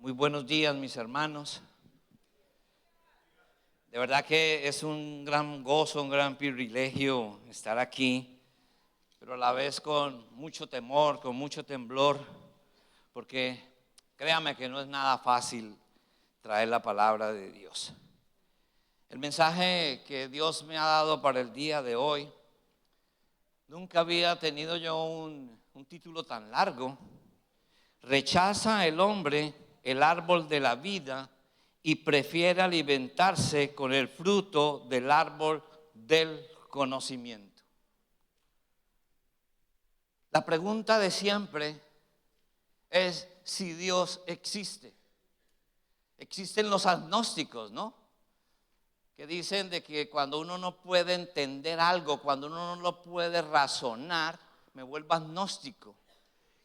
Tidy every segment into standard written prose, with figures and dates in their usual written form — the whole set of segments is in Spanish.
Muy buenos días, mis hermanos. De verdad que es un gran gozo, un gran privilegio estar aquí, pero a la vez con mucho temor, con mucho temblor, porque créame que no es nada fácil traer la palabra de Dios. El mensaje que Dios me ha dado para el día de hoy, nunca había tenido yo un título tan largo. Rechaza el hombre el árbol de la vida y prefiere alimentarse con el fruto del árbol del conocimiento. La pregunta de siempre es si Dios existe. Existen los agnósticos, ¿no? Que dicen de que cuando uno no puede entender algo, cuando uno no lo puede razonar, me vuelvo agnóstico.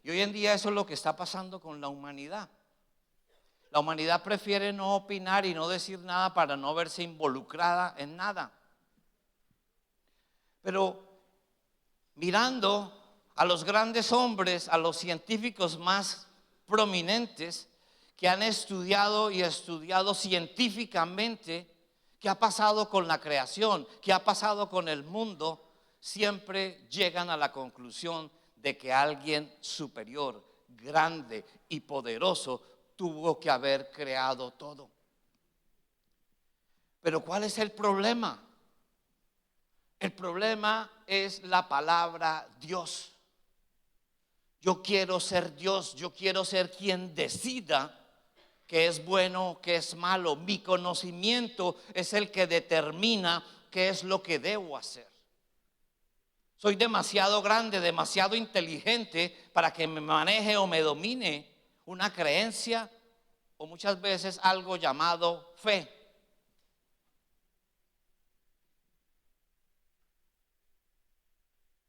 Y hoy en día eso es lo que está pasando con la humanidad. La humanidad prefiere no opinar y no decir nada para no verse involucrada en nada. Pero mirando a los grandes hombres, a los científicos más prominentes que han estudiado y estudiado científicamente qué ha pasado con la creación, qué ha pasado con el mundo, siempre llegan a la conclusión de que alguien superior, grande y poderoso tuvo que haber creado todo. Pero ¿cuál es el problema? El problema es la palabra Dios. Yo quiero ser Dios, yo quiero ser quien decida qué es bueno, qué es malo. Mi conocimiento es el que determina qué es lo que debo hacer. Soy demasiado grande, demasiado inteligente para que me maneje o me domine una creencia o muchas veces algo llamado fe.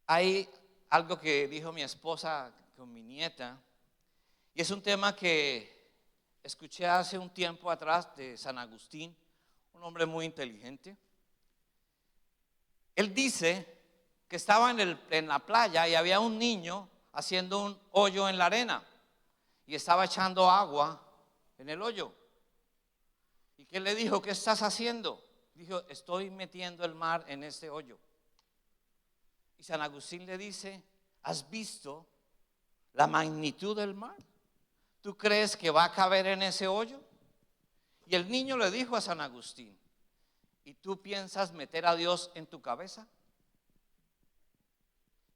Hay algo que dijo mi esposa con mi nieta, y es un tema que escuché hace un tiempo atrás de San Agustín, un hombre muy inteligente. Él dice que estaba en la playa y había un niño haciendo un hoyo en la arena y estaba echando agua en el hoyo. ¿Y qué le dijo? ¿Qué estás haciendo? Dijo, estoy metiendo el mar en ese hoyo. Y San Agustín le dice, ¿has visto la magnitud del mar? ¿Tú crees que va a caber en ese hoyo? Y el niño le dijo a San Agustín, ¿y tú piensas meter a Dios en tu cabeza?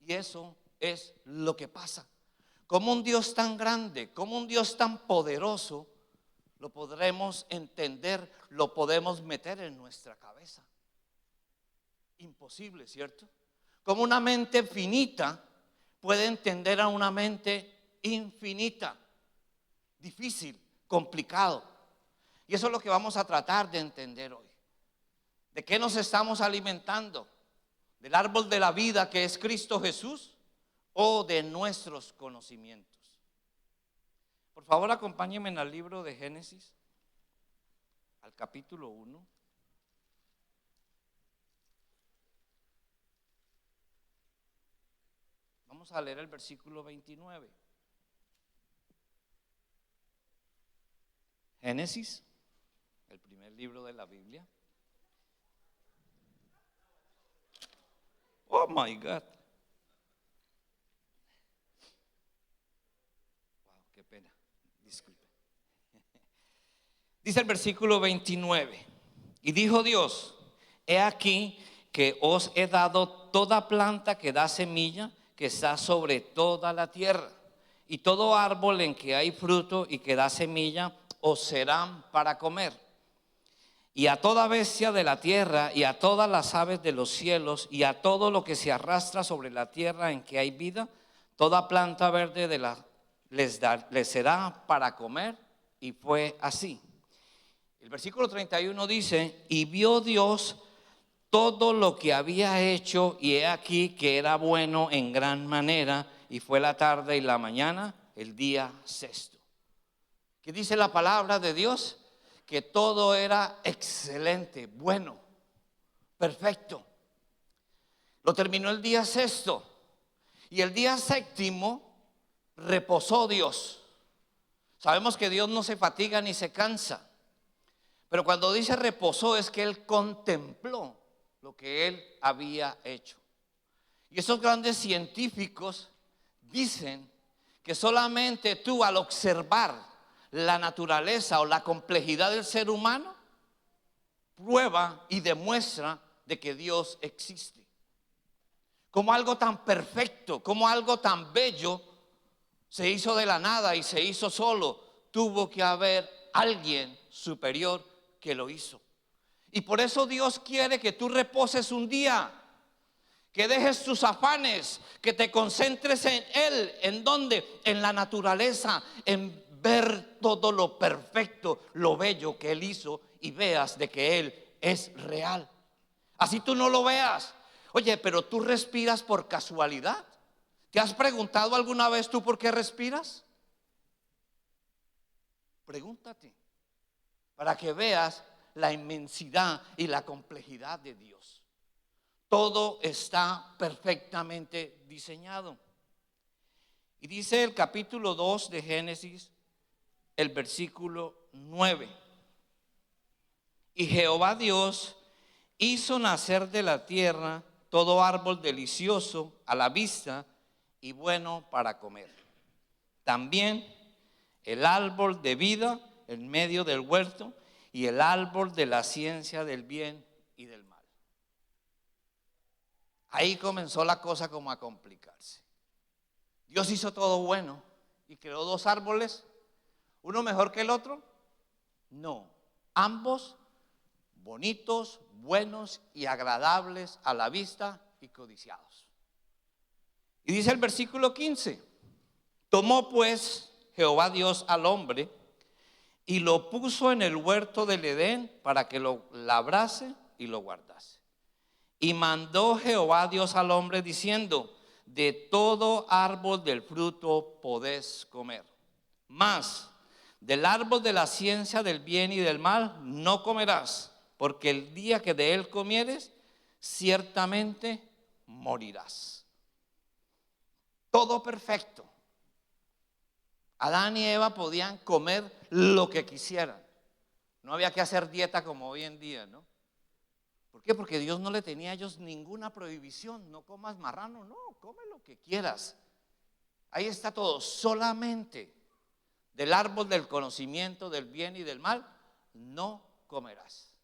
Y eso es lo que pasa. Como un Dios tan grande, como un Dios tan poderoso, lo podremos entender, lo podemos meter en nuestra cabeza. Imposible, ¿cierto? Como una mente finita puede entender a una mente infinita. Difícil, complicado. Y eso es lo que vamos a tratar de entender hoy. ¿De qué nos estamos alimentando? ¿Del árbol de la vida que es Cristo Jesús o de nuestros conocimientos? Por favor, acompáñenme al libro de Génesis, al capítulo 1. Vamos a leer el versículo 29. Génesis, el primer libro de la Biblia. Oh my God. Wow, qué pena. Disculpe. Dice el versículo 29. Y dijo Dios, he aquí que os he dado toda planta que da semilla, que está sobre toda la tierra, y todo árbol en que hay fruto y que da semilla, os serán para comer. Y a toda bestia de la tierra, y a todas las aves de los cielos, y a todo lo que se arrastra sobre la tierra en que hay vida, toda planta verde les será para comer. Y fue así. El versículo 31 dice, y vio Dios todo lo que había hecho, y he aquí que era bueno en gran manera, y fue la tarde y la mañana, el día sexto. ¿Qué dice la palabra de Dios? Que todo era excelente, bueno, perfecto. Lo terminó el día sexto, y el día séptimo reposó Dios. Sabemos que Dios no se fatiga ni se cansa. Pero cuando dice reposó es que Él contempló lo que Él había hecho. Y esos grandes científicos dicen que solamente tú al observar la naturaleza o la complejidad del ser humano, prueba y demuestra de que Dios existe. Como algo tan perfecto, como algo tan bello, se hizo de la nada y se hizo solo. Tuvo que haber alguien superior que lo hizo. Y por eso Dios quiere que tú reposes un día, que dejes tus afanes, que te concentres en Él. ¿En dónde? En la naturaleza, en ver todo lo perfecto, lo bello que Él hizo y veas de que Él es real. Así tú no lo veas. Oye, pero tú respiras por casualidad. ¿Te has preguntado alguna vez tú por qué respiras? Pregúntate, para que veas la inmensidad y la complejidad de Dios. Todo está perfectamente diseñado. Y dice el capítulo 2 de Génesis, el versículo 9. Y Jehová Dios hizo nacer de la tierra todo árbol delicioso a la vista y bueno para comer. También el árbol de vida en medio del huerto y el árbol de la ciencia del bien y del mal. Ahí comenzó la cosa como a complicarse. Dios hizo todo bueno y creó dos árboles, uno mejor que el otro. No, ambos bonitos, buenos y agradables a la vista y codiciados. Y dice el versículo 15: tomó pues Jehová Dios al hombre y lo puso en el huerto del Edén para que lo labrase y lo guardase. Y mandó Jehová Dios al hombre diciendo: de todo árbol del fruto podés comer, mas del árbol de la ciencia del bien y del mal no comerás, porque el día que de él comieres, ciertamente morirás. Todo perfecto. Adán y Eva podían comer lo que quisieran. No había que hacer dieta como hoy en día, ¿no? ¿Por qué? Porque Dios no le tenía a ellos ninguna prohibición. No comas marrano, no, come lo que quieras. Ahí está todo. Solamente del árbol del conocimiento del bien y del mal no comerás.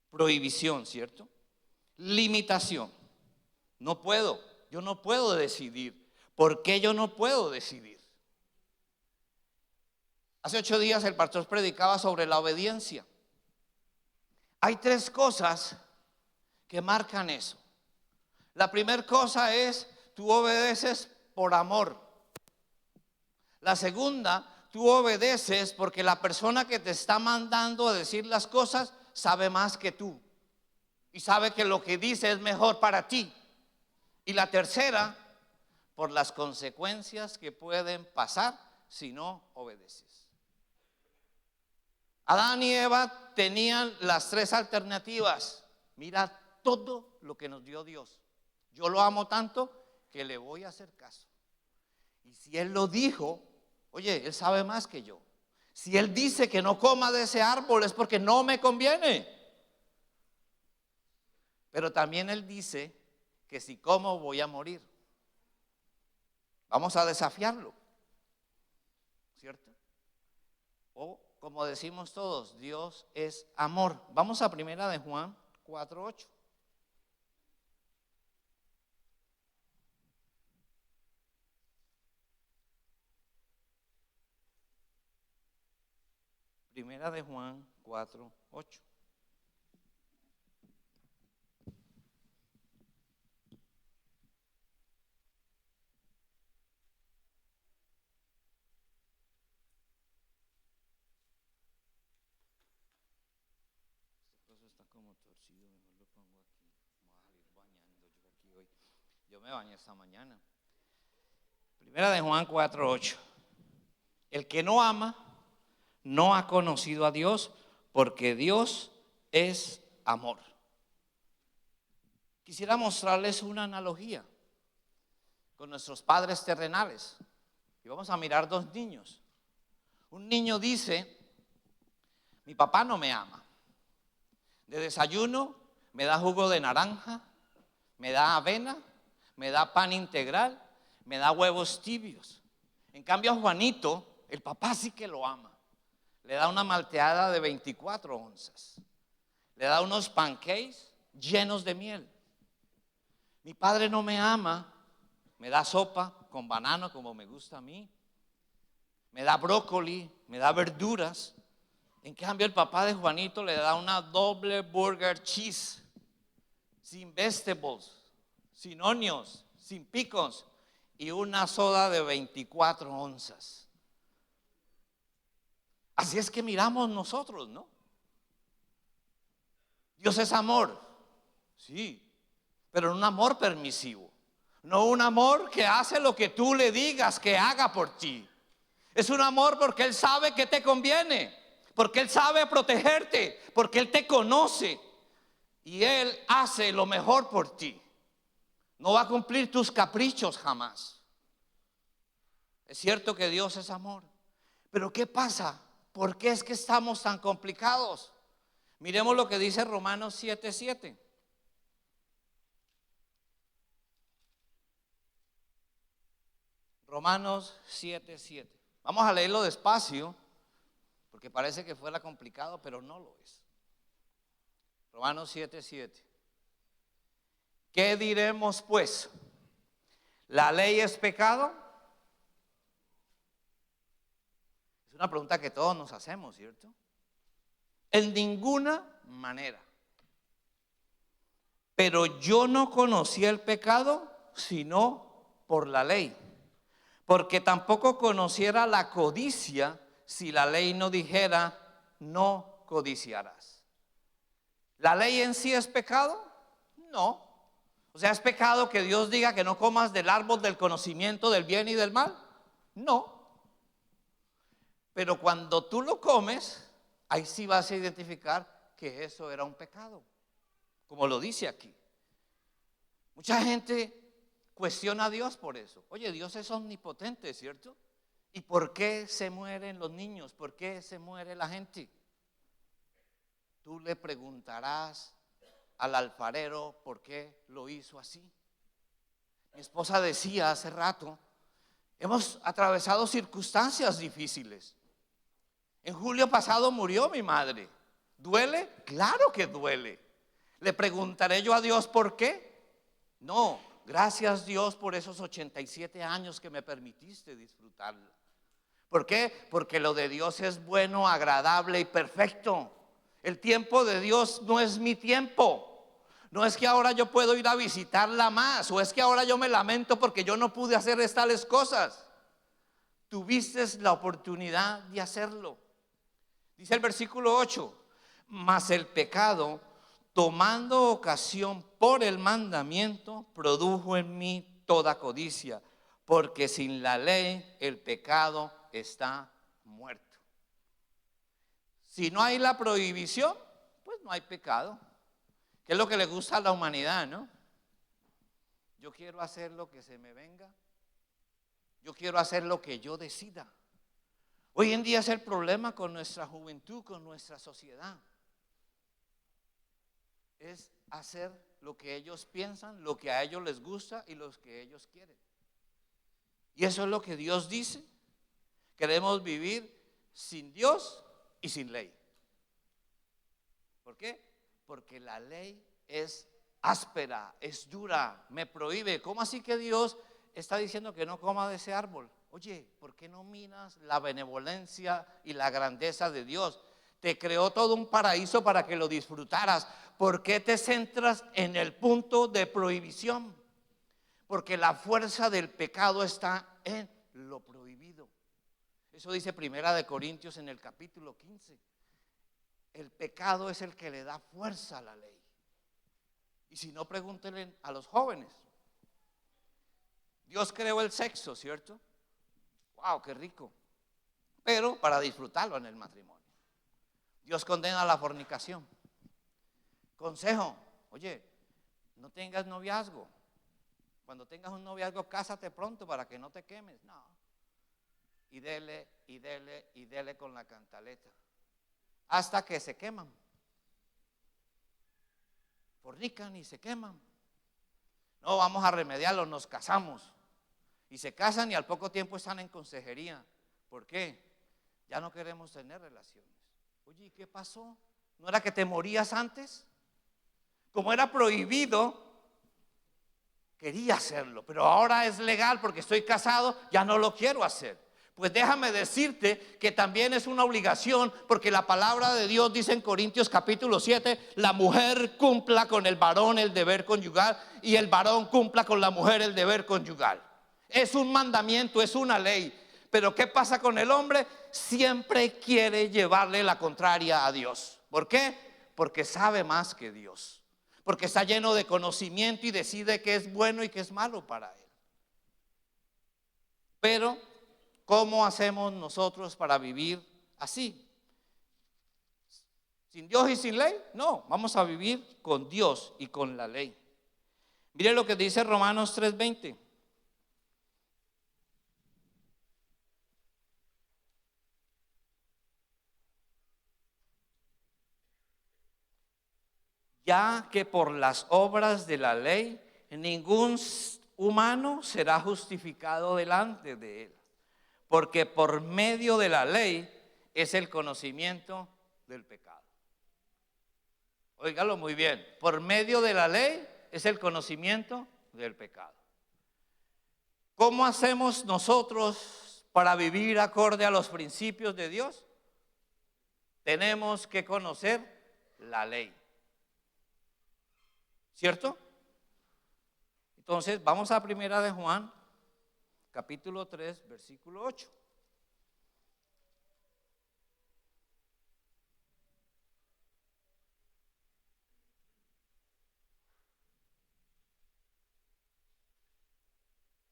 Prohibición, ¿cierto? Limitación. No puedo, yo no puedo decidir. ¿Por qué yo no puedo decidir? Hace 8 días el pastor predicaba sobre la obediencia. Hay 3 cosas que marcan eso. La primera cosa es, tú obedeces por amor. La segunda, tú obedeces porque la persona que te está mandando a decir las cosas sabe más que tú y sabe que lo que dice es mejor para ti. Y la tercera, por las consecuencias que pueden pasar si no obedeces. Adán y Eva tenían las 3 alternativas. Mira todo lo que nos dio Dios. Yo lo amo tanto que le voy a hacer caso. Y si Él lo dijo, oye, Él sabe más que yo. Si Él dice que no coma de ese árbol es porque no me conviene. Pero también Él dice que si como voy a morir. Vamos a desafiarlo, ¿cierto? O como decimos todos, Dios es amor. Vamos a primera de Juan 4:8. Primera de Juan 4:8. Está como torcido, mejor lo pongo aquí. Vamos a salir bañando yo aquí hoy. Yo me bañé esta mañana. Primera de Juan 4:8. El que no ama no ha conocido a Dios, porque Dios es amor. Quisiera mostrarles una analogía con nuestros padres terrenales. Y vamos a mirar 2 niños. Un niño dice, mi papá no me ama. De desayuno me da jugo de naranja, me da avena, me da pan integral, me da huevos tibios. En cambio a Juanito, el papá sí que lo ama. Le da una malteada de 24 onzas. Le da unos pancakes llenos de miel. Mi padre no me ama, me da sopa con banano como me gusta a mí. Me da brócoli, me da verduras. En cambio el papá de Juanito le da una doble burger cheese, sin vegetables, sin onions, sin picos y una soda de 24 onzas. Así es que miramos nosotros, ¿no? Dios es amor, sí, pero un amor permisivo, no un amor que hace lo que tú le digas que haga por ti. Es un amor porque Él sabe que te conviene, porque Él sabe protegerte, porque Él te conoce y Él hace lo mejor por ti. No va a cumplir tus caprichos jamás. Es cierto que Dios es amor, pero ¿qué pasa? ¿Por qué es que estamos tan complicados? Miremos lo que dice Romanos 7:7. Romanos 7:7. Vamos a leerlo despacio, porque parece que fuera complicado, pero no lo es. Romanos 7:7. ¿Qué diremos pues? ¿La ley es pecado? Es una pregunta que todos nos hacemos, ¿cierto? En ninguna manera. Pero yo no conocí el pecado sino por la ley, porque tampoco conociera la codicia si la ley no dijera no codiciarás. ¿La ley en sí es pecado? No. O sea, ¿es pecado que Dios diga que no comas del árbol del conocimiento del bien y del mal? No. Pero cuando tú lo comes, ahí sí vas a identificar que eso era un pecado, como lo dice aquí. Mucha gente cuestiona a Dios por eso. Oye, Dios es omnipotente, ¿cierto? ¿Y por qué se mueren los niños? ¿Por qué se muere la gente? Tú le preguntarás al alfarero por qué lo hizo así. Mi esposa decía hace rato, hemos atravesado circunstancias difíciles. En julio pasado murió mi madre. ¿Duele? Claro que duele. ¿Le preguntaré yo a Dios por qué? No, gracias Dios por esos 87 años que me permitiste disfrutarla. ¿Por qué? Porque lo de Dios es bueno, agradable y perfecto. El tiempo de Dios no es mi tiempo. No es que ahora yo puedo ir a visitarla más, o es que ahora yo me lamento porque yo no pude hacer tales cosas. Tuviste la oportunidad de hacerlo. Dice el versículo 8, mas el pecado, tomando ocasión por el mandamiento, produjo en mí toda codicia, porque sin la ley el pecado está muerto. Si no hay la prohibición, pues no hay pecado. ¿Qué es lo que le gusta a la humanidad, no? Yo quiero hacer lo que se me venga. Yo quiero hacer lo que yo decida. Hoy en día es el problema con nuestra juventud, con nuestra sociedad. Es hacer lo que ellos piensan, lo que a ellos les gusta y lo que ellos quieren. Y eso es lo que Dios dice. Queremos vivir sin Dios y sin ley. ¿Por qué? Porque la ley es áspera, es dura, me prohíbe. ¿Cómo así que Dios está diciendo que no coma de ese árbol? Oye, ¿por qué no miras la benevolencia y la grandeza de Dios? Te creó todo un paraíso para que lo disfrutaras. ¿Por qué te centras en el punto de prohibición? Porque la fuerza del pecado está en lo prohibido. Eso dice Primera de Corintios en el capítulo 15. El pecado es el que le da fuerza a la ley. Y si no, pregúntenle a los jóvenes. Dios creó el sexo, ¿cierto? ¡Wow, qué rico! Pero para disfrutarlo en el matrimonio. Dios condena la fornicación. Consejo, oye, no tengas noviazgo. Cuando tengas un noviazgo, cásate pronto para que no te quemes. No. y dele y dele y dele con la cantaleta hasta que se queman. Fornican y se queman. No, vamos a remediarlo, nos casamos. Y se casan y al poco tiempo están en consejería. ¿Por qué? Ya no queremos tener relaciones. Oye, ¿y qué pasó? ¿No era que te morías antes? Como era prohibido, quería hacerlo, pero ahora es legal porque estoy casado, ya no lo quiero hacer. Pues déjame decirte que también es una obligación, porque la palabra de Dios dice en Corintios capítulo 7, la mujer cumpla con el varón el deber conyugal y el varón cumpla con la mujer el deber conyugal. Es un mandamiento, es una ley. Pero ¿qué pasa con el hombre? Siempre quiere llevarle la contraria a Dios. ¿Por qué? Porque sabe más que Dios. Porque está lleno de conocimiento y decide qué es bueno y qué es malo para él. Pero ¿cómo hacemos nosotros para vivir así? ¿Sin Dios y sin ley? No, vamos a vivir con Dios y con la ley. Mire lo que dice Romanos 3:20. Ya que por las obras de la ley ningún humano será justificado delante de él, porque por medio de la ley es el conocimiento del pecado. Óigalo muy bien, por medio de la ley es el conocimiento del pecado. ¿Cómo hacemos nosotros para vivir acorde a los principios de Dios? Tenemos que conocer la ley. ¿Cierto? Entonces vamos a primera de Juan, capítulo 3, versículo 8.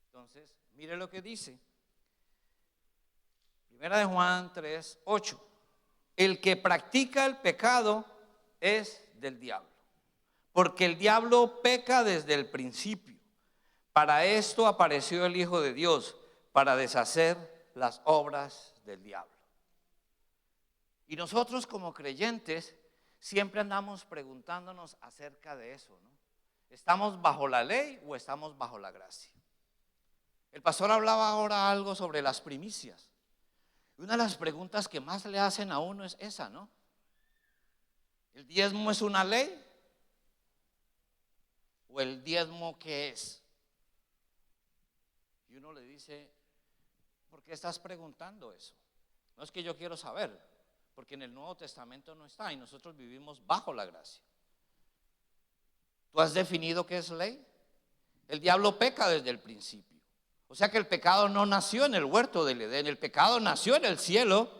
Entonces, mire lo que dice. Primera de Juan 3, 8. El que practica el pecado es del diablo, porque el diablo peca desde el principio. Para esto apareció el Hijo de Dios, para deshacer las obras del diablo. Y nosotros como creyentes siempre andamos preguntándonos acerca de eso, ¿no? ¿Estamos bajo la ley o estamos bajo la gracia? El pastor hablaba ahora algo sobre las primicias. Una de las preguntas que más le hacen a uno es esa, ¿no? ¿El diezmo es una ley? ¿O el diezmo qué es? Y uno le dice, ¿por qué estás preguntando eso? No es que yo quiero saber, porque en el Nuevo Testamento no está y nosotros vivimos bajo la gracia. ¿Tú has definido qué es ley? El diablo peca desde el principio. O sea que el pecado no nació en el huerto del Edén, el pecado nació en el cielo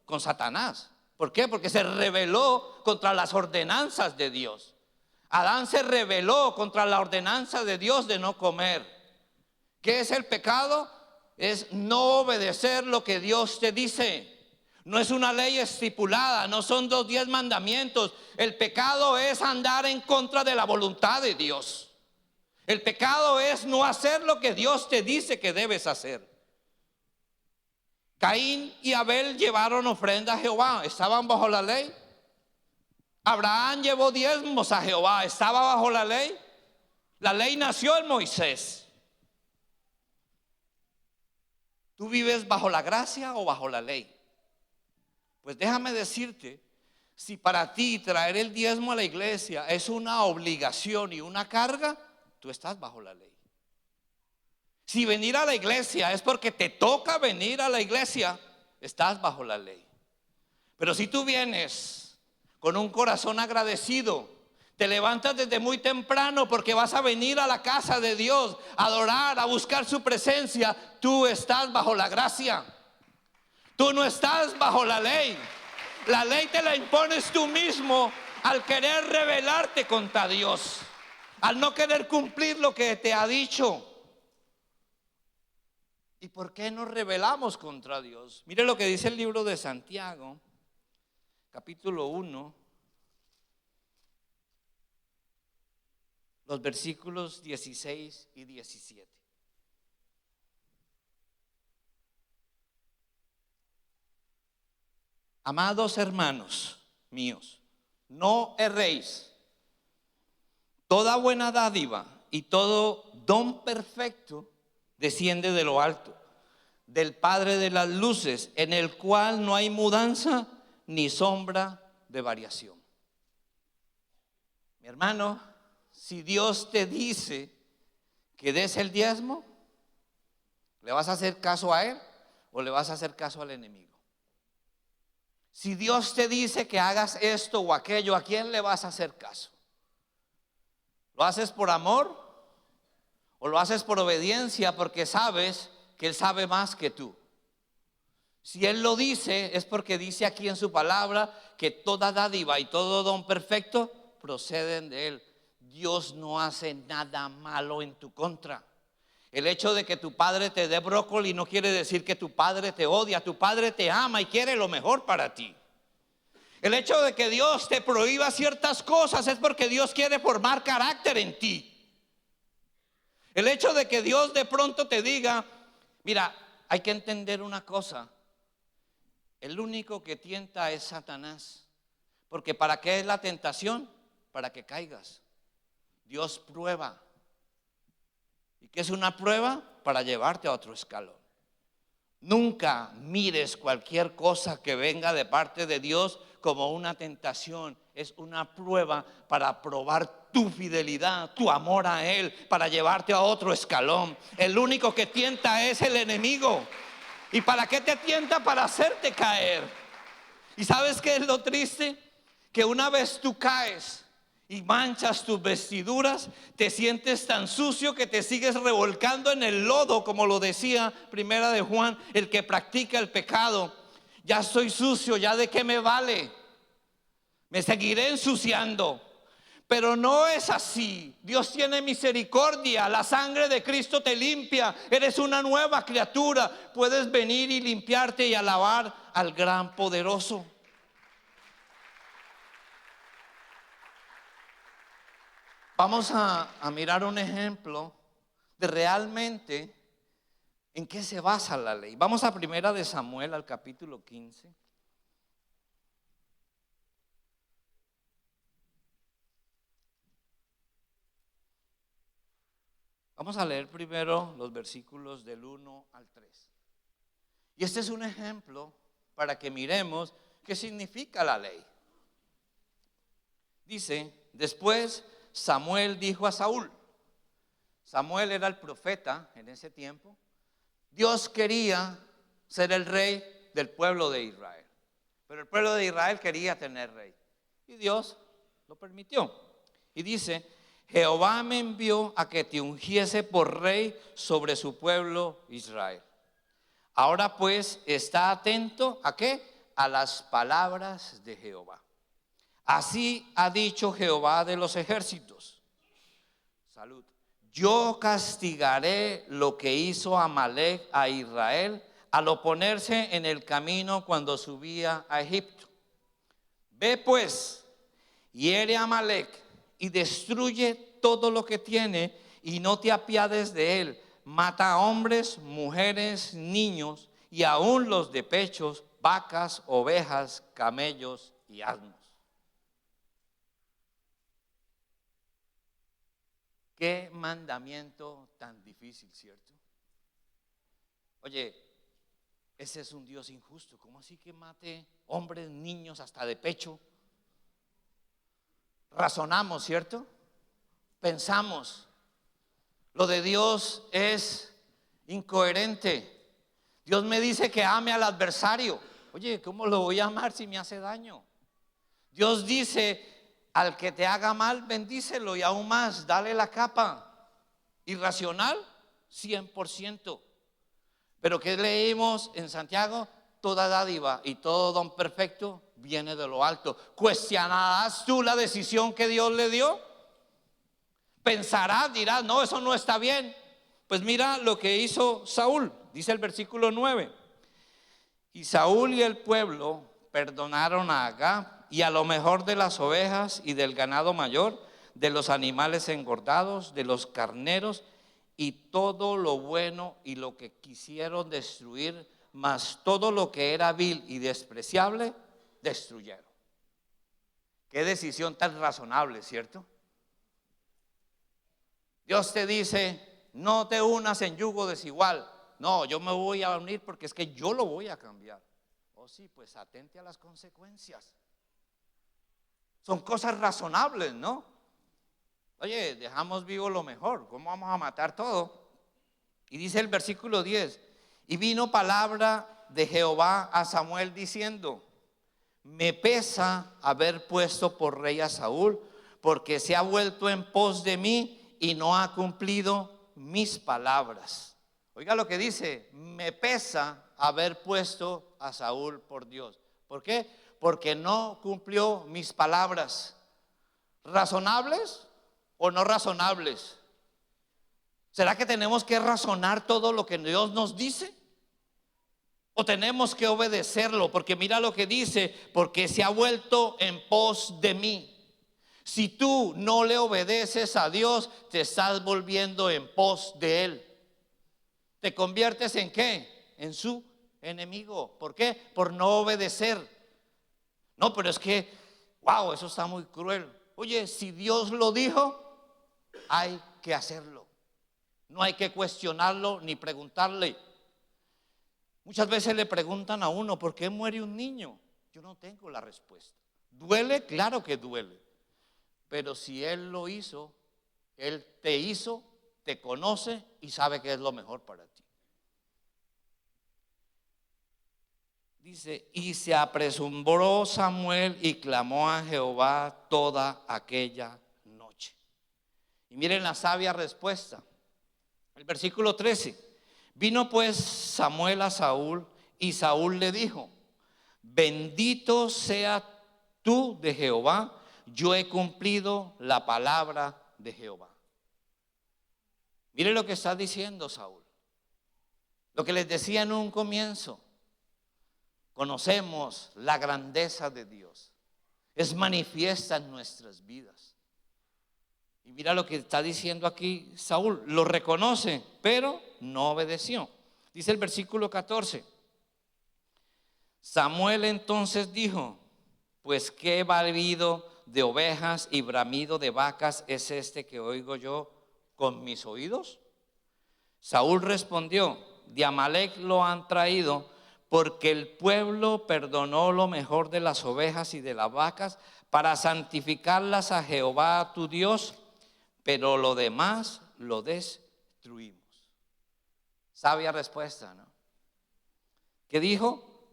con Satanás. ¿Por qué? Porque se rebeló contra las ordenanzas de Dios. Adán se rebeló contra la ordenanza de Dios de no comer. ¿Qué es el pecado? Es no obedecer lo que Dios te dice. No es una ley estipulada, no son los 10 mandamientos. El pecado es andar en contra de la voluntad de Dios. El pecado es no hacer lo que Dios te dice que debes hacer. Caín y Abel llevaron ofrenda a Jehová, ¿estaban bajo la ley? Abraham llevó diezmos a Jehová, ¿estaba bajo la ley? La ley nació en Moisés. ¿Tú vives bajo la gracia o bajo la ley? Pues déjame decirte, si para ti traer el diezmo a la iglesia es una obligación y una carga, tú estás bajo la ley. Si venir a la iglesia es porque te toca venir a la iglesia, estás bajo la ley. Pero si tú vienes con un corazón agradecido, te levantas desde muy temprano porque vas a venir a la casa de Dios, a adorar, a buscar su presencia, tú estás bajo la gracia. Tú no estás bajo la ley. La ley te la impones tú mismo al querer rebelarte contra Dios, al no querer cumplir lo que te ha dicho. ¿Y por qué nos rebelamos contra Dios? Mire lo que dice el libro de Santiago, capítulo 1, los versículos 16 y 17. Amados hermanos míos, no erréis. Toda buena dádiva y todo don perfecto desciende de lo alto, del Padre de las luces, en el cual no hay mudanza ni sombra de variación. Mi hermano, si Dios te dice que des el diezmo, ¿le vas a hacer caso a Él o le vas a hacer caso al enemigo? Si Dios te dice que hagas esto o aquello, ¿a quién le vas a hacer caso? ¿Lo haces por amor o lo haces por obediencia porque sabes que Él sabe más que tú? Si Él lo dice, es porque dice aquí en su palabra que toda dádiva y todo don perfecto proceden de Él. Dios no hace nada malo en tu contra. El hecho de que tu padre te dé brócoli no quiere decir que tu padre te odia. Tu padre te ama y quiere lo mejor para ti. El hecho de que Dios te prohíba ciertas cosas es porque Dios quiere formar carácter en ti. El hecho de que Dios de pronto te diga, mira, hay que entender una cosa. El único que tienta es Satanás. Porque ¿para qué es la tentación? Para que caigas. Dios prueba. ¿Y qué es una prueba? Para llevarte a otro escalón. Nunca mires cualquier cosa que venga de parte de Dios como una tentación. Es una prueba para probar tu fidelidad, tu amor a Él, para llevarte a otro escalón. El único que tienta es el enemigo. ¿Y para qué te tienta? Para hacerte caer. ¿Y sabes qué es lo triste? Que una vez tú caes y manchas tus vestiduras, te sientes tan sucio que te sigues revolcando en el lodo, como lo decía Primera de Juan, el que practica el pecado. Ya estoy sucio, ya de qué me vale, me seguiré ensuciando. Pero no es así. Dios tiene misericordia. La sangre de Cristo te limpia. Eres una nueva criatura. Puedes venir y limpiarte y alabar al gran poderoso. Vamos a mirar un ejemplo de realmente en qué se basa la ley. Vamos a Primera de Samuel, al capítulo 15. Vamos a leer primero los versículos del 1 al 3. Y este es un ejemplo para que miremos qué significa la ley. Dice, después Samuel dijo a Saúl. Samuel era el profeta en ese tiempo. Dios quería ser el rey del pueblo de Israel, pero el pueblo de Israel quería tener rey y Dios lo permitió. Y dice, Jehová me envió a que te ungiese por rey sobre su pueblo Israel. Ahora pues está atento ¿a qué? A las palabras de Jehová. Así ha dicho Jehová de los ejércitos. Salud. Yo castigaré lo que hizo Amalec a Israel al oponerse en el camino cuando subía a Egipto. Ve pues, hiere a Amalec y destruye todo lo que tiene y no te apiades de él. Mata a hombres, mujeres, niños y aún los de pechos, vacas, ovejas, camellos y asnos. Qué mandamiento tan difícil, ¿cierto? Oye, ese es un Dios injusto. ¿Cómo así que mate hombres, niños, hasta de pecho? Razonamos, ¿cierto? Pensamos. Lo de Dios es incoherente. Dios me dice que ame al adversario. Oye, ¿cómo lo voy a amar si me hace daño? Dios dice, al que te haga mal, bendícelo y aún más, dale la capa. Irracional, 100%. Pero ¿qué leímos en Santiago? Toda dádiva y todo don perfecto viene de lo alto. ¿Cuestionarás tú la decisión que Dios le dio? Pensarás, dirás, no, eso no está bien. Pues mira lo que hizo Saúl, dice el versículo 9. Y Saúl y el pueblo perdonaron a Agag y a lo mejor de las ovejas y del ganado mayor, de los animales engordados, de los carneros y todo lo bueno y lo que quisieron destruir, mas todo lo que era vil y despreciable destruyeron. Qué decisión tan razonable, ¿cierto? Dios te dice, no te unas en yugo desigual. No, yo me voy a unir porque es que yo lo voy a cambiar. Oh sí, pues atente a las consecuencias. Son cosas razonables, ¿no? Oye, dejamos vivo lo mejor, ¿cómo vamos a matar todo? Y dice el versículo 10, y vino palabra de Jehová a Samuel diciendo, me pesa haber puesto por rey a Saúl, porque se ha vuelto en pos de mí y no ha cumplido mis palabras. Oiga lo que dice, me pesa haber puesto a Saúl por Dios. ¿Por qué? Porque no cumplió mis palabras. ¿Razonables o no razonables? ¿Será que tenemos que razonar todo lo que Dios nos dice? ¿O tenemos que obedecerlo? Porque mira lo que dice, porque se ha vuelto en pos de mí. Si tú no le obedeces a Dios, te estás volviendo en pos de Él. ¿Te conviertes en qué? En su enemigo. ¿Por qué? Por no obedecer. No, pero es que, wow, eso está muy cruel. Oye, si Dios lo dijo, hay que hacerlo. No hay que cuestionarlo ni preguntarle. Muchas veces le preguntan a uno, ¿por qué muere un niño? Yo no tengo la respuesta. ¿Duele? Claro que duele. Pero si Él lo hizo, Él te hizo, te conoce y sabe que es lo mejor para ti. Dice, y se apresuró Samuel y clamó a Jehová toda aquella noche. Y miren la sabia respuesta. El versículo 13. Vino pues Samuel a Saúl y Saúl le dijo, bendito sea tú de Jehová, yo he cumplido la palabra de Jehová. Mire lo que está diciendo Saúl. Lo que les decía en un comienzo. Conocemos la grandeza de Dios. Es manifiesta en nuestras vidas. Y mira lo que está diciendo aquí Saúl. Lo reconoce, pero no obedeció. Dice el versículo 14. Samuel entonces dijo, pues qué balido de ovejas y bramido de vacas es este que oigo yo con mis oídos. Saúl respondió, de Amalec lo han traído, porque el pueblo perdonó lo mejor de las ovejas y de las vacas para santificarlas a Jehová tu Dios, pero lo demás lo destruimos. Sabia respuesta, ¿no? ¿Qué dijo?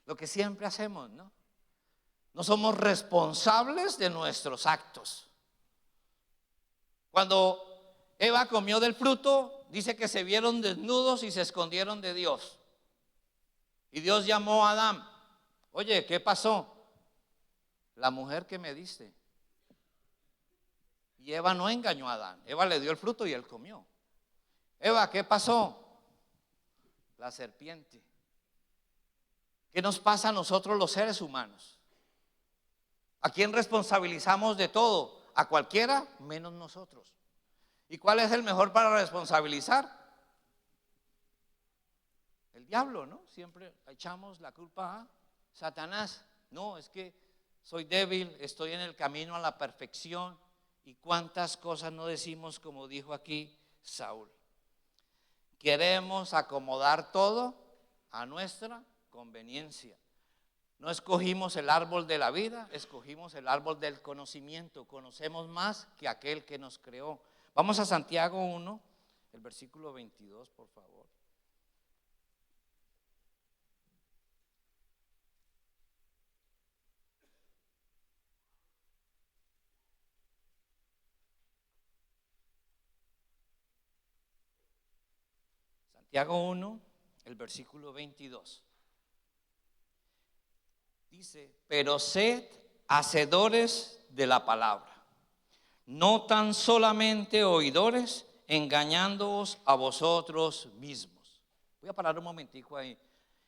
Lo que siempre hacemos, ¿no? No somos responsables de nuestros actos. Cuando Eva comió del fruto, dice que se vieron desnudos y se escondieron de Dios. Y Dios llamó a Adán. Oye, ¿qué pasó? La mujer que me diste. Y Eva no engañó a Adán. Eva le dio el fruto y él comió. Eva, ¿qué pasó? La serpiente. ¿Qué nos pasa a nosotros los seres humanos? ¿A quién responsabilizamos de todo? A cualquiera menos nosotros. ¿Y cuál es el mejor para responsabilizar? El diablo, ¿no? Siempre echamos la culpa a Satanás. No, es que soy débil, estoy en el camino a la perfección. Y cuántas cosas no decimos como dijo aquí Saúl. Queremos acomodar todo a nuestra conveniencia. No escogimos el árbol de la vida, escogimos el árbol del conocimiento. Conocemos más que aquel que nos creó. Vamos a Santiago 1, el versículo 22, por favor. Santiago 1, el versículo 22. Dice, pero sed hacedores de la palabra, no tan solamente oidores, engañándoos a vosotros mismos. Voy a parar un momentico ahí.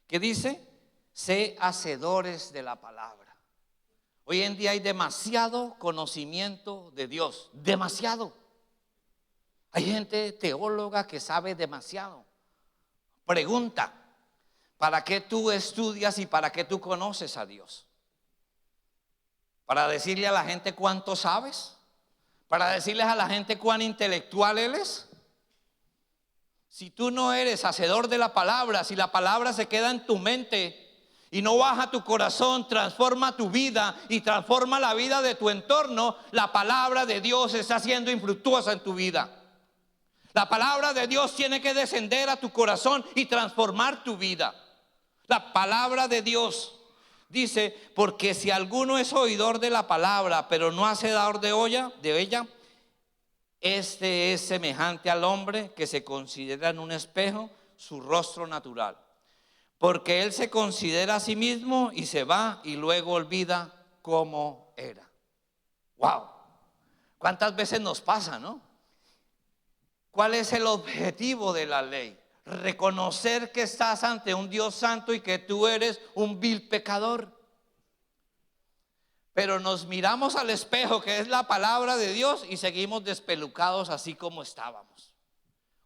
¿Qué dice? Sé hacedores de la palabra. Hoy en día hay demasiado conocimiento de Dios, demasiado. Hay gente teóloga que sabe demasiado. Pregunta, ¿para qué tú estudias y para qué tú conoces a Dios? ¿Para decirle a la gente cuánto sabes? ¿Para decirles a la gente cuán intelectual eres? Si tú no eres hacedor de la palabra, si la palabra se queda en tu mente y no baja a tu corazón, transforma tu vida y transforma la vida de tu entorno, la palabra de Dios está siendo infructuosa en tu vida. La palabra de Dios tiene que descender a tu corazón y transformar tu vida. La palabra de Dios dice: porque si alguno es oidor de la palabra, pero no hacedor de ella, este es semejante al hombre que se considera en un espejo su rostro natural. Porque él se considera a sí mismo y se va y luego olvida cómo era. Wow. ¿Cuántas veces nos pasa, no? ¿Cuál es el objetivo de la ley? Reconocer que estás ante un Dios santo y que tú eres un vil pecador. Pero nos miramos al espejo, que es la palabra de Dios, y seguimos despelucados así como estábamos.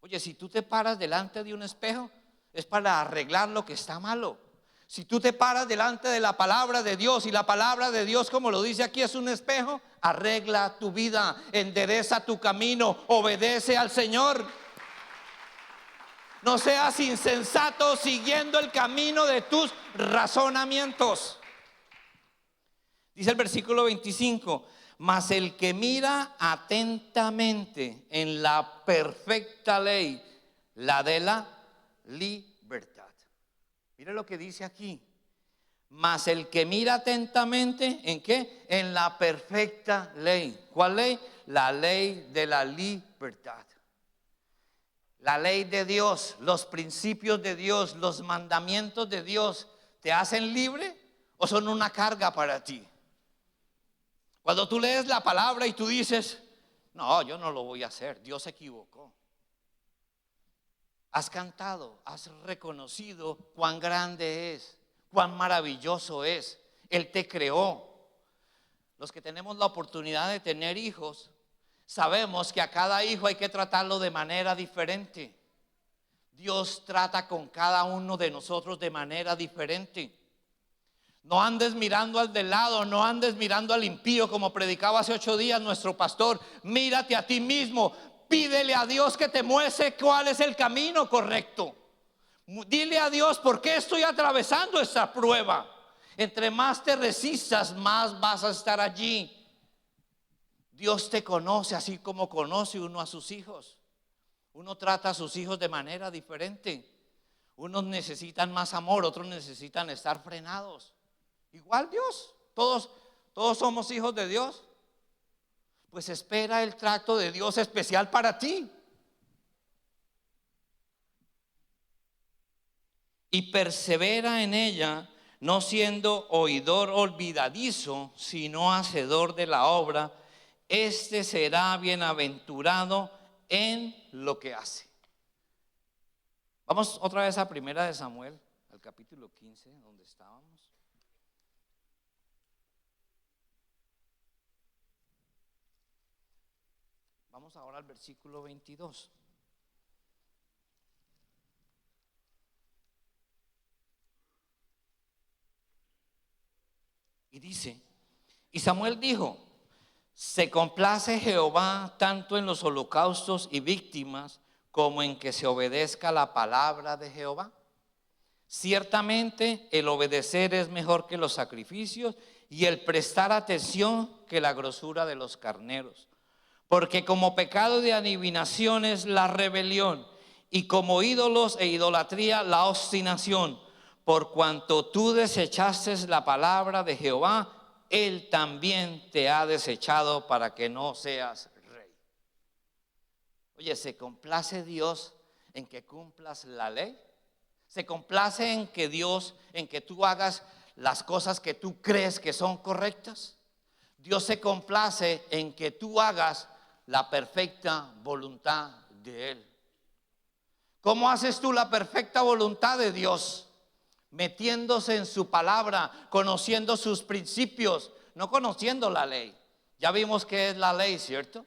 Oye, si tú te paras delante de un espejo, es para arreglar lo que está malo. Si tú te paras delante de la palabra de Dios, y la palabra de Dios, como lo dice aquí, es un espejo, arregla tu vida, endereza tu camino, obedece al Señor. No seas insensato siguiendo el camino de tus razonamientos. Dice el versículo 25: mas el que mira atentamente en la perfecta ley, la de la libertad. Mire lo que dice aquí. Mas el que mira atentamente, ¿en qué? En la perfecta ley. ¿Cuál ley? La ley de la libertad. La ley de Dios, los principios de Dios, los mandamientos de Dios, ¿te hacen libre o son una carga para ti? Cuando tú lees la palabra y tú dices: no, yo no lo voy a hacer, Dios se equivocó. Has cantado, has reconocido cuán grande es, cuán maravilloso es. Él te creó. Los que tenemos la oportunidad de tener hijos, sabemos que a cada hijo hay que tratarlo de manera diferente. Dios trata con cada uno de nosotros de manera diferente. No andes mirando al de lado, no andes mirando al impío, como predicaba hace 8 días nuestro pastor. Mírate a ti mismo, pídele a Dios que te muestre cuál es el camino correcto. Dile a Dios: ¿por qué estoy atravesando esta prueba? Entre más te resistas, más vas a estar allí. Dios te conoce así como conoce uno a sus hijos. Uno trata a sus hijos de manera diferente. Unos necesitan más amor, otros necesitan estar frenados. Igual Dios, todos somos hijos de Dios. Pues espera el trato de Dios especial para ti. Y persevera en ella, no siendo oidor olvidadizo, sino hacedor de la obra. Este será bienaventurado en lo que hace. Vamos otra vez a Primera de Samuel, al capítulo 15, donde estábamos. Vamos ahora al versículo 22. Y dice: y Samuel dijo: se complace Jehová tanto en los holocaustos y víctimas como en que se obedezca la palabra de Jehová. Ciertamente el obedecer es mejor que los sacrificios, y el prestar atención que la grosura de los carneros. Porque como pecado de adivinación es la rebelión, y como ídolos e idolatría la obstinación. Por cuanto tú desechaste la palabra de Jehová, Él también te ha desechado para que no seas rey. Oye, ¿se complace Dios en que cumplas la ley? ¿Se complace en que Dios, en que tú hagas las cosas que tú crees que son correctas? Dios se complace en que tú hagas la perfecta voluntad de Él. ¿Cómo haces tú la perfecta voluntad de Dios? Metiéndose en su palabra, conociendo sus principios, no conociendo la ley. Ya vimos qué es la ley, ¿cierto?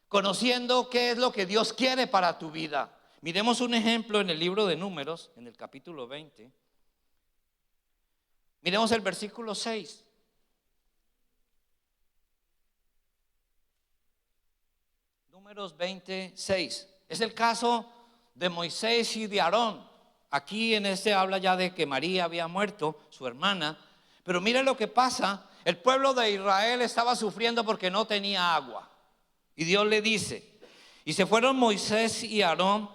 Conociendo qué es lo que Dios quiere para tu vida. Miremos un ejemplo en el libro de Números, en el capítulo 20. Miremos el versículo 6. Números 26. Es el caso de Moisés y de Aarón. Aquí en este habla ya de que María había muerto, su hermana. Pero mire lo que pasa. El pueblo de Israel estaba sufriendo porque no tenía agua. Y Dios le dice, y se fueron Moisés y Aarón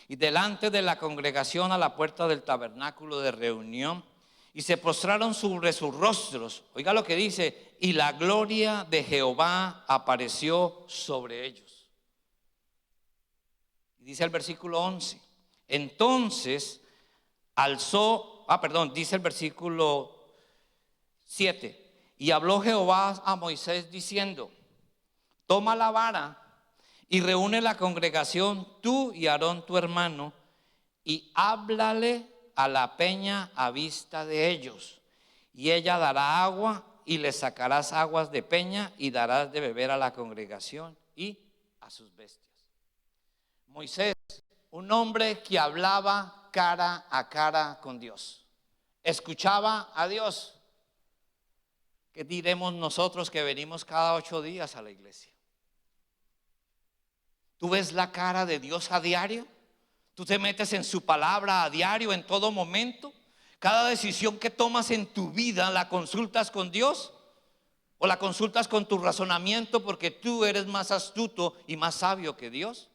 y delante de la congregación a la puerta del tabernáculo de reunión, y se postraron sobre sus rostros. Oiga lo que dice, y la gloria de Jehová apareció sobre ellos. Y dice el versículo 11, entonces dice el versículo 7, y habló Jehová a Moisés diciendo, toma la vara y reúne la congregación, tú y Aarón tu hermano, y háblale a la peña a vista de ellos, y ella dará agua, y le sacarás aguas de peña, y darás de beber a la congregación y a sus bestias. Moisés, un hombre que hablaba cara a cara con Dios, escuchaba a Dios. ¿Qué diremos nosotros que venimos cada 8 días a la iglesia? ¿Tú ves la cara de Dios a diario? ¿Tú te metes en su palabra a diario, en todo momento? ¿Cada decisión que tomas en tu vida la consultas con Dios? ¿O la consultas con tu razonamiento porque tú eres más astuto y más sabio que Dios?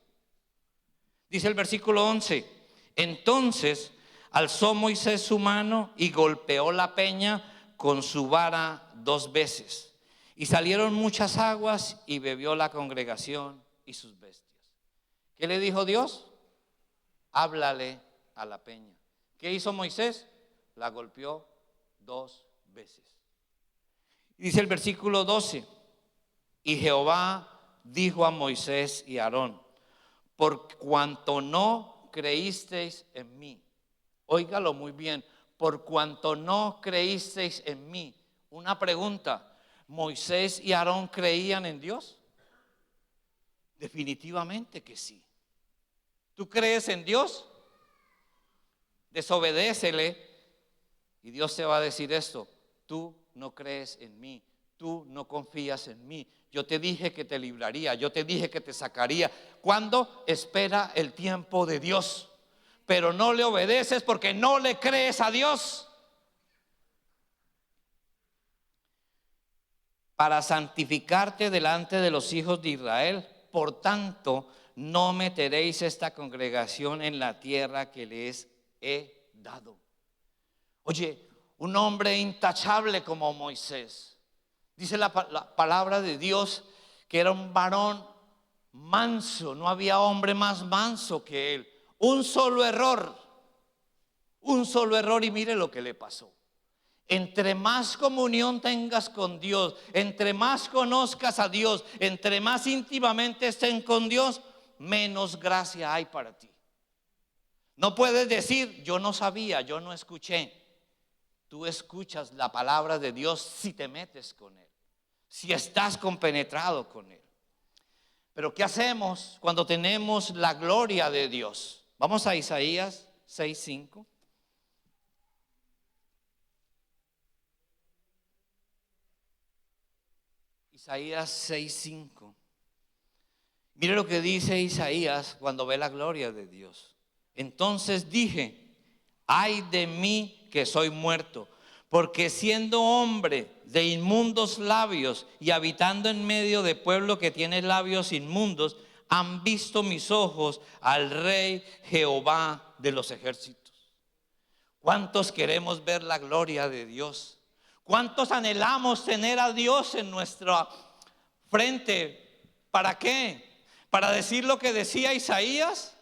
Dice el versículo 11, entonces alzó Moisés su mano y golpeó la peña con su vara 2 veces. Y salieron muchas aguas y bebió la congregación y sus bestias. ¿Qué le dijo Dios? Háblale a la peña. ¿Qué hizo Moisés? La golpeó 2 veces. Y dice el versículo 12, y Jehová dijo a Moisés y a Aarón, por cuanto no creísteis en mí. Óigalo muy bien, por cuanto no creísteis en mí. Una pregunta, ¿Moisés y Aarón creían en Dios? Definitivamente que sí. ¿Tú crees en Dios? Desobedécele y Dios te va a decir esto, tú no crees en mí, tú no confías en mí. Yo te dije que te libraría, yo te dije que te sacaría. ¿Cuándo? Espera el tiempo de Dios, pero no le obedeces porque no le crees a Dios. Para santificarte delante de los hijos de Israel, por tanto, no meteréis esta congregación en la tierra que les he dado. Oye, un hombre intachable como Moisés. Dice la palabra de Dios que era un varón manso, no había hombre más manso que él. Un solo error y mire lo que le pasó. Entre más comunión tengas con Dios, entre más conozcas a Dios, entre más íntimamente estén con Dios, menos gracia hay para ti. No puedes decir, yo no sabía, yo no escuché. Tú escuchas la palabra de Dios si te metes con Él, si estás compenetrado con Él. Pero ¿qué hacemos cuando tenemos la gloria de Dios? Vamos a Isaías 6:5. Isaías 6:5. Mire lo que dice Isaías cuando ve la gloria de Dios. Entonces dije, ay de mí que soy muerto, porque siendo hombre de inmundos labios y habitando en medio de pueblo que tiene labios inmundos, han visto mis ojos al Rey Jehová de los ejércitos. ¿Cuántos queremos ver la gloria de Dios? ¿Cuántos anhelamos tener a Dios en nuestra frente? ¿Para qué? ¿Para decir lo que decía Isaías?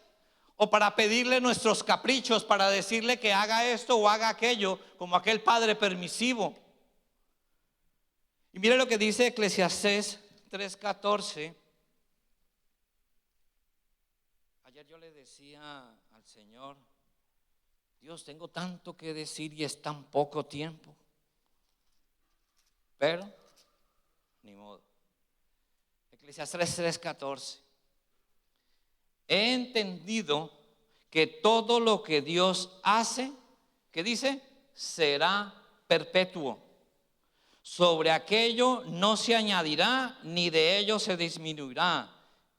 ¿O para pedirle nuestros caprichos, para decirle que haga esto o haga aquello, como aquel padre permisivo? Y mire lo que dice Eclesiastés 3:14. Ayer yo le decía al Señor, Dios, tengo tanto que decir y es tan poco tiempo. Pero, ni modo. Eclesiastés 3:14. He entendido que todo lo que Dios hace, ¿qué dice? Será perpetuo. Sobre aquello no se añadirá, ni de ello se disminuirá.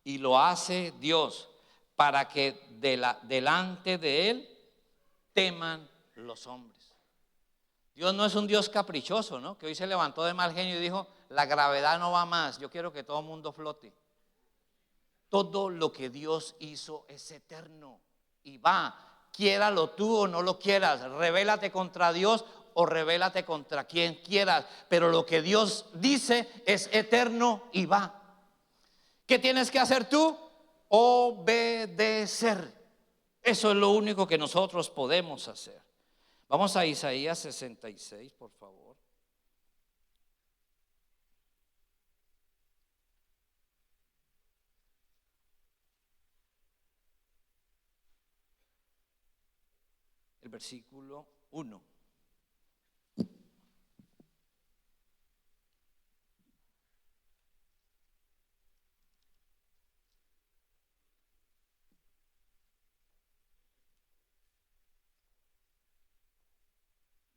y lo hace Dios para que delante de Él teman los hombres. Dios no es un Dios caprichoso, ¿no? Que hoy se levantó de mal genio y dijo, la gravedad no va más, yo quiero que todo el mundo flote. Todo lo que Dios hizo es eterno y va, quiéralo tú o no lo quieras, rebélate contra Dios o rebélate contra quien quieras, pero lo que Dios dice es eterno y va. ¿Qué tienes que hacer tú? Obedecer. Eso es lo único que nosotros podemos hacer. Vamos a Isaías 66, por favor. El versículo 1.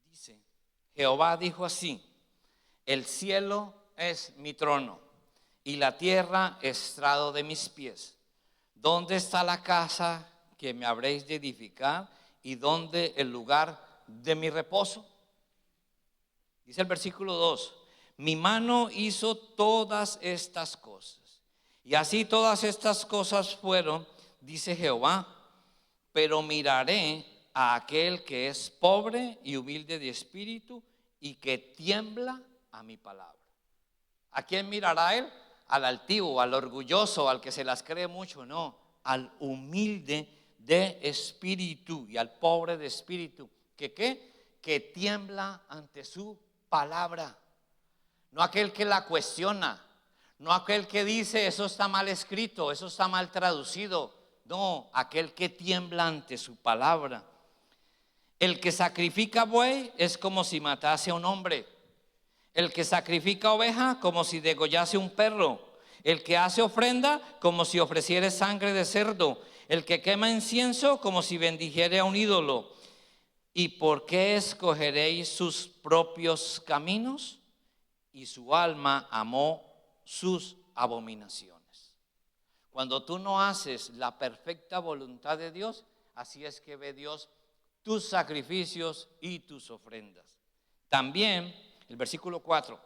Dice, Jehová dijo así, el cielo es mi trono y la tierra estrado de mis pies. ¿Dónde está la casa que me habréis de edificar y dónde el lugar de mi reposo? Dice el versículo 2, mi mano hizo todas estas cosas y así todas estas cosas fueron, dice Jehová, pero miraré a aquel que es pobre y humilde de espíritu y que tiembla a mi palabra. ¿A quién mirará él? Al altivo, al orgulloso, al que se las cree mucho, no, al humilde de espíritu y al pobre de espíritu. ¿Que qué? Que tiembla ante su palabra. No aquel que la cuestiona, no aquel que dice eso está mal escrito, eso está mal traducido. No, aquel que tiembla ante su palabra. El que sacrifica buey es como si matase a un hombre. El que sacrifica oveja como si degollase un perro. El que hace ofrenda como si ofreciere sangre de cerdo. El que quema incienso como si bendijere a un ídolo. ¿Y por qué escogeréis sus propios caminos? Y su alma amó sus abominaciones. Cuando tú no haces la perfecta voluntad de Dios, así es que ve Dios tus sacrificios y tus ofrendas. También el versículo 4,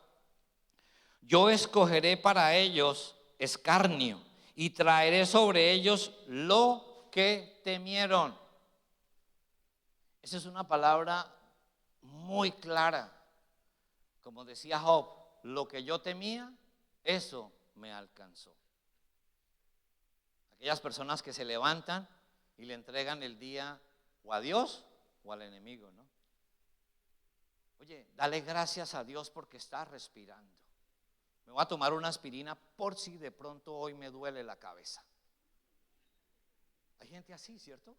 yo escogeré para ellos escarnio y traeré sobre ellos lo que temieron. Esa es una palabra muy clara. Como decía Job, lo que yo temía, eso me alcanzó. Aquellas personas que se levantan y le entregan el día o a Dios o al enemigo, ¿no? Oye, dale gracias a Dios porque estás respirando. Me voy a tomar una aspirina por si de pronto hoy me duele la cabeza. Hay gente así, ¿cierto?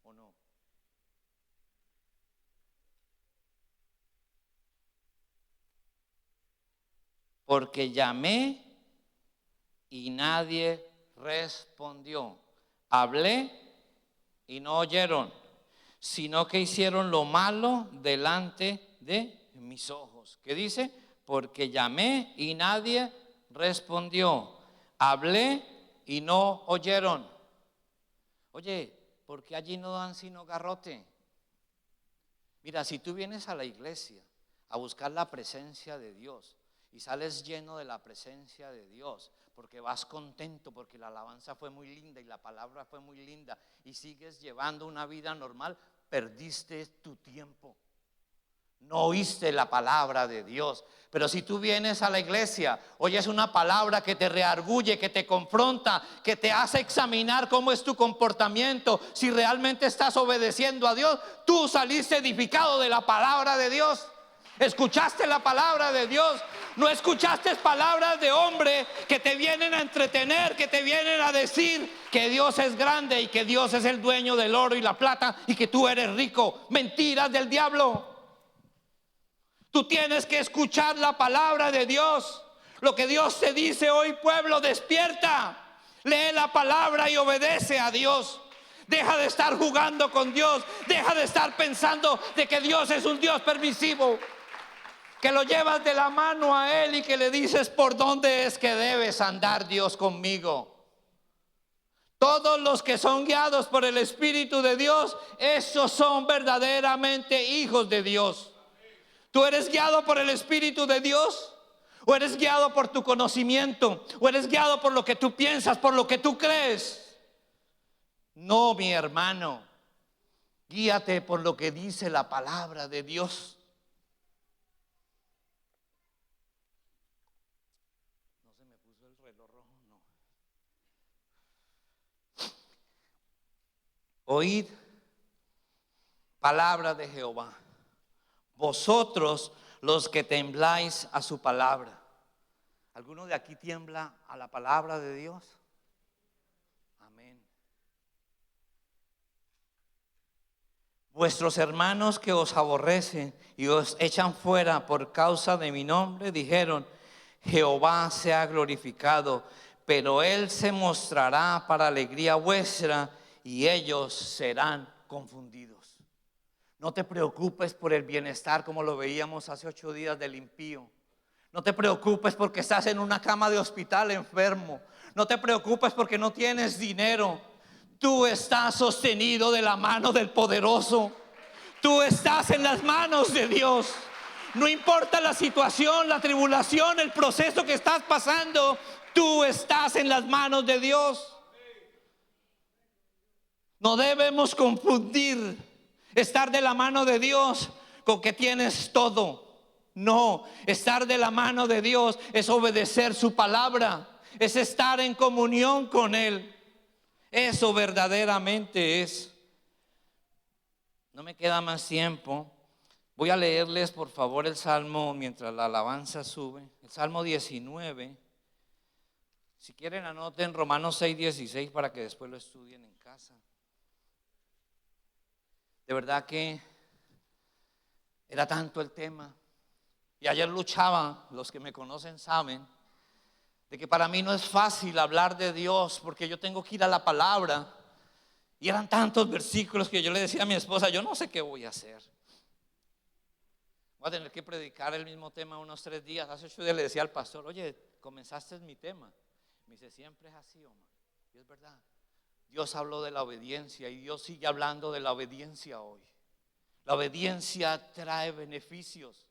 ¿O no? Porque llamé y nadie respondió. Hablé y no oyeron, sino que hicieron lo malo delante de mis ojos. ¿Qué dice? Porque llamé y nadie respondió. Hablé y no oyeron. Oye, ¿por qué allí no dan sino garrote? Mira, si tú vienes a la iglesia a buscar la presencia de Dios y sales lleno de la presencia de Dios, porque vas contento, porque la alabanza fue muy linda y la palabra fue muy linda y sigues llevando una vida normal, perdiste tu tiempo. No oíste la palabra de Dios. Pero si tú vienes a la iglesia, oyes una palabra que te reargulle, que te confronta, que te hace examinar cómo es tu comportamiento, si realmente estás obedeciendo a Dios, tú saliste edificado de la palabra de Dios. Escuchaste la palabra de Dios. No escuchaste palabras de hombre que te vienen a entretener, que te vienen a decir que Dios es grande y que Dios es el dueño del oro y la plata y que tú eres rico. Mentiras del diablo. Tú tienes que escuchar la palabra de Dios. Lo que Dios te dice hoy, pueblo, despierta. Lee la palabra y obedece a Dios. Deja de estar jugando con Dios. Deja de estar pensando de que Dios es un Dios permisivo, que lo llevas de la mano a Él y que le dices por dónde es que debes andar, Dios, conmigo. Todos los que son guiados por el Espíritu de Dios, esos son verdaderamente hijos de Dios. ¿Tú eres guiado por el Espíritu de Dios? ¿O eres guiado por tu conocimiento? ¿O eres guiado por lo que tú piensas, por lo que tú crees? No, mi hermano. Guíate por lo que dice la palabra de Dios. No se me puso el reloj rojo, no. Oíd palabra de Jehová, vosotros los que tembláis a su palabra. ¿Alguno de aquí tiembla a la palabra de Dios? Amén. Vuestros hermanos que os aborrecen y os echan fuera por causa de mi nombre, dijeron: Jehová sea glorificado, pero él se mostrará para alegría vuestra y ellos serán confundidos. No te preocupes por el bienestar, como lo veíamos hace 8 días, del impío. No te preocupes porque estás en una cama de hospital enfermo. No te preocupes porque no tienes dinero. Tú estás sostenido de la mano del poderoso. Tú estás en las manos de Dios. No importa la situación, la tribulación, el proceso que estás pasando, tú estás en las manos de Dios. No debemos confundir estar de la mano de Dios con que tienes todo. No, estar de la mano de Dios es obedecer su palabra, es estar en comunión con Él. Eso verdaderamente es. No me queda más tiempo. Voy a leerles por favor el Salmo mientras la alabanza sube. El Salmo 19. Si quieren anoten Romanos 6:16 para que después lo estudien en casa. De verdad que era tanto el tema. Y ayer luchaba, los que me conocen saben, de que para mí no es fácil hablar de Dios porque yo tengo que ir a la palabra. Y eran tantos versículos que yo le decía a mi esposa: yo no sé qué voy a hacer. Voy a tener que predicar el mismo tema unos 3 días. Hace 8 días le decía al pastor: oye, comenzaste mi tema. Me dice: siempre es así, Omar. Y es verdad. Dios habló de la obediencia y Dios sigue hablando de la obediencia hoy. La obediencia trae beneficios.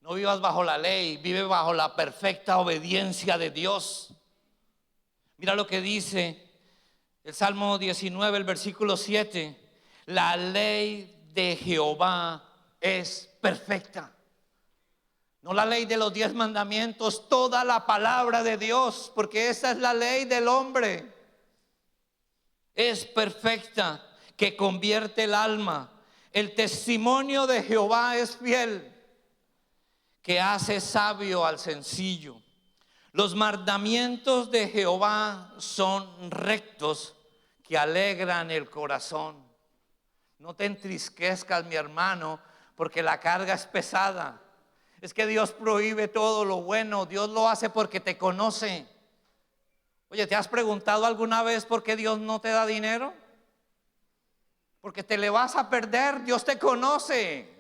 No vivas bajo la ley, vive bajo la perfecta obediencia de Dios. Mira lo que dice el Salmo 19, el versículo 7. La ley de Jehová es perfecta. No la ley de los 10 mandamientos, toda la palabra de Dios, porque esa es la ley del hombre. Es perfecta, que convierte el alma. El testimonio de Jehová es fiel, que hace sabio al sencillo. Los mandamientos de Jehová son rectos, que alegran el corazón. No te entristezcas, mi hermano, porque la carga es pesada. Es que Dios prohíbe todo lo bueno. Dios lo hace porque te conoce. Oye, ¿te has preguntado alguna vez por qué Dios no te da dinero? Porque te le vas a perder. Dios te conoce.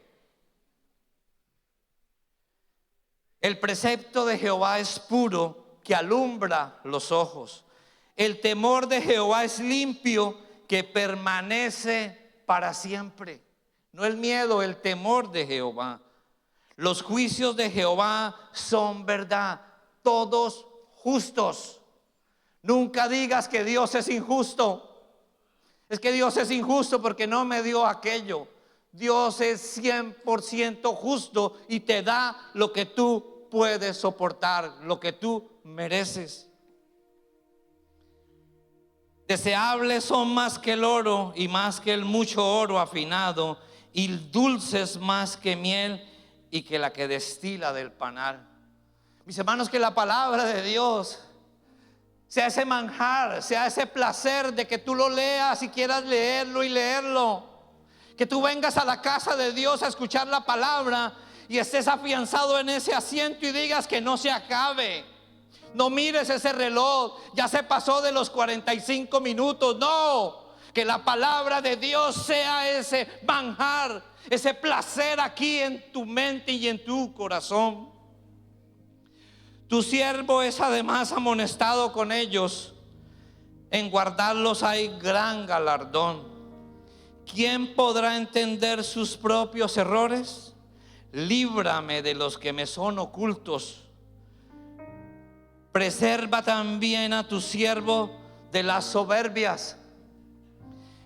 El precepto de Jehová es puro, que alumbra los ojos. El temor de Jehová es limpio, que permanece para siempre. No el miedo, el temor de Jehová. Los juicios de Jehová son verdad, todos justos. Nunca digas que Dios es injusto. Es que Dios es injusto porque no me dio aquello. Dios es 100% justo y te da lo que tú puedes soportar, lo que tú mereces. Deseables son más que el oro y más que el mucho oro afinado, y dulces más que miel y que la que destila del panal. Mis hermanos, que la palabra de Dios sea ese manjar, sea ese placer de que tú lo leas y quieras leerlo y leerlo. Que tú vengas a la casa de Dios a escuchar la palabra y estés afianzado en ese asiento y digas que no se acabe. No mires ese reloj, ya se pasó de los 45 minutos. No, que la palabra de Dios sea ese manjar, ese placer aquí en tu mente y en tu corazón. Tu siervo es además amonestado con ellos. En guardarlos hay gran galardón. ¿Quién podrá entender sus propios errores? Líbrame de los que me son ocultos. Preserva también a tu siervo de las soberbias,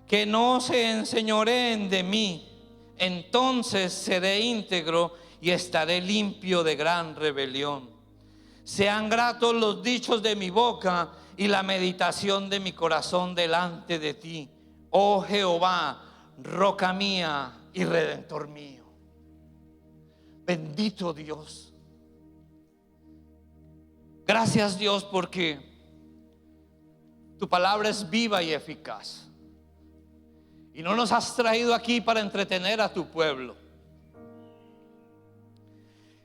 que no se enseñoreen de mí. Entonces seré íntegro y estaré limpio de gran rebelión. Sean gratos los dichos de mi boca y la meditación de mi corazón delante de ti, oh Jehová, roca mía y redentor mío. Bendito Dios. Gracias, Dios, porque tu palabra es viva y eficaz. Y no nos has traído aquí para entretener a tu pueblo.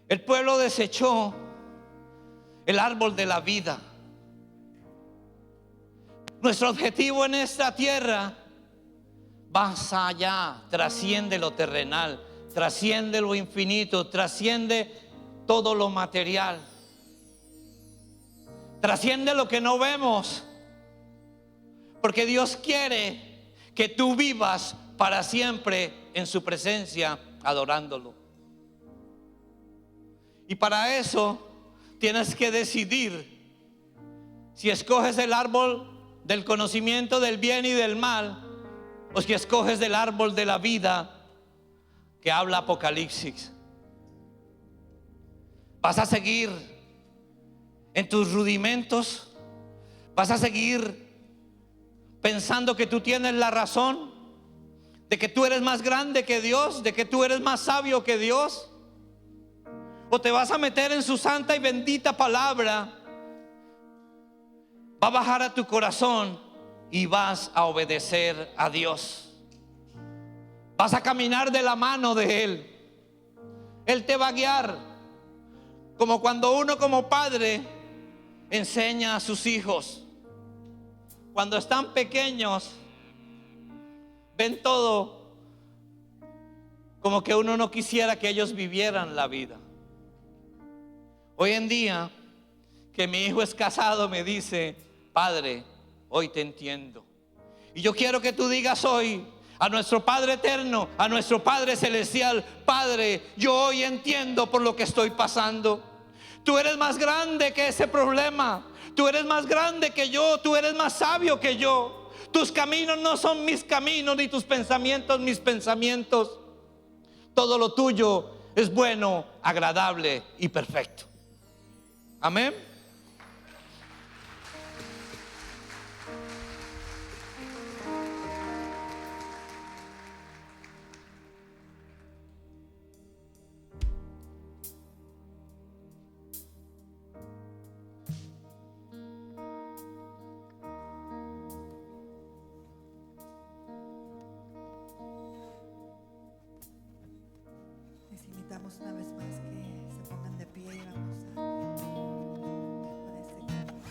El pueblo desechó el árbol de la vida. Nuestro objetivo en esta tierra va más allá, trasciende lo terrenal, trasciende lo infinito, trasciende todo lo material, trasciende lo que no vemos, porque Dios quiere que tú vivas para siempre en su presencia, adorándolo. Y para eso tienes que decidir si escoges el árbol del conocimiento del bien y del mal, o si escoges del árbol de la vida que habla Apocalipsis. ¿Vas a seguir en tus rudimentos? ¿Vas a seguir pensando que tú tienes la razón, de que tú eres más grande que Dios, de que tú eres más sabio que Dios? ¿O te vas a meter en su santa y bendita palabra? Va a bajar a tu corazón y vas a obedecer a Dios. Vas a caminar de la mano de Él. Él te va a guiar, como cuando uno como padre enseña a sus hijos. Cuando están pequeños, ven todo como que uno no quisiera que ellos vivieran la vida. Hoy en día, que mi hijo es casado, me dice: Padre, hoy te entiendo. Y yo quiero que tú digas hoy a nuestro Padre eterno, a nuestro Padre celestial: Padre, yo hoy entiendo por lo que estoy pasando. Tú eres más grande que ese problema. Tú eres más grande que yo. Tú eres más sabio que yo. Tus caminos no son mis caminos, ni tus pensamientos mis pensamientos. Todo lo tuyo es bueno, agradable y perfecto. Amén. Les invitamos una vez más que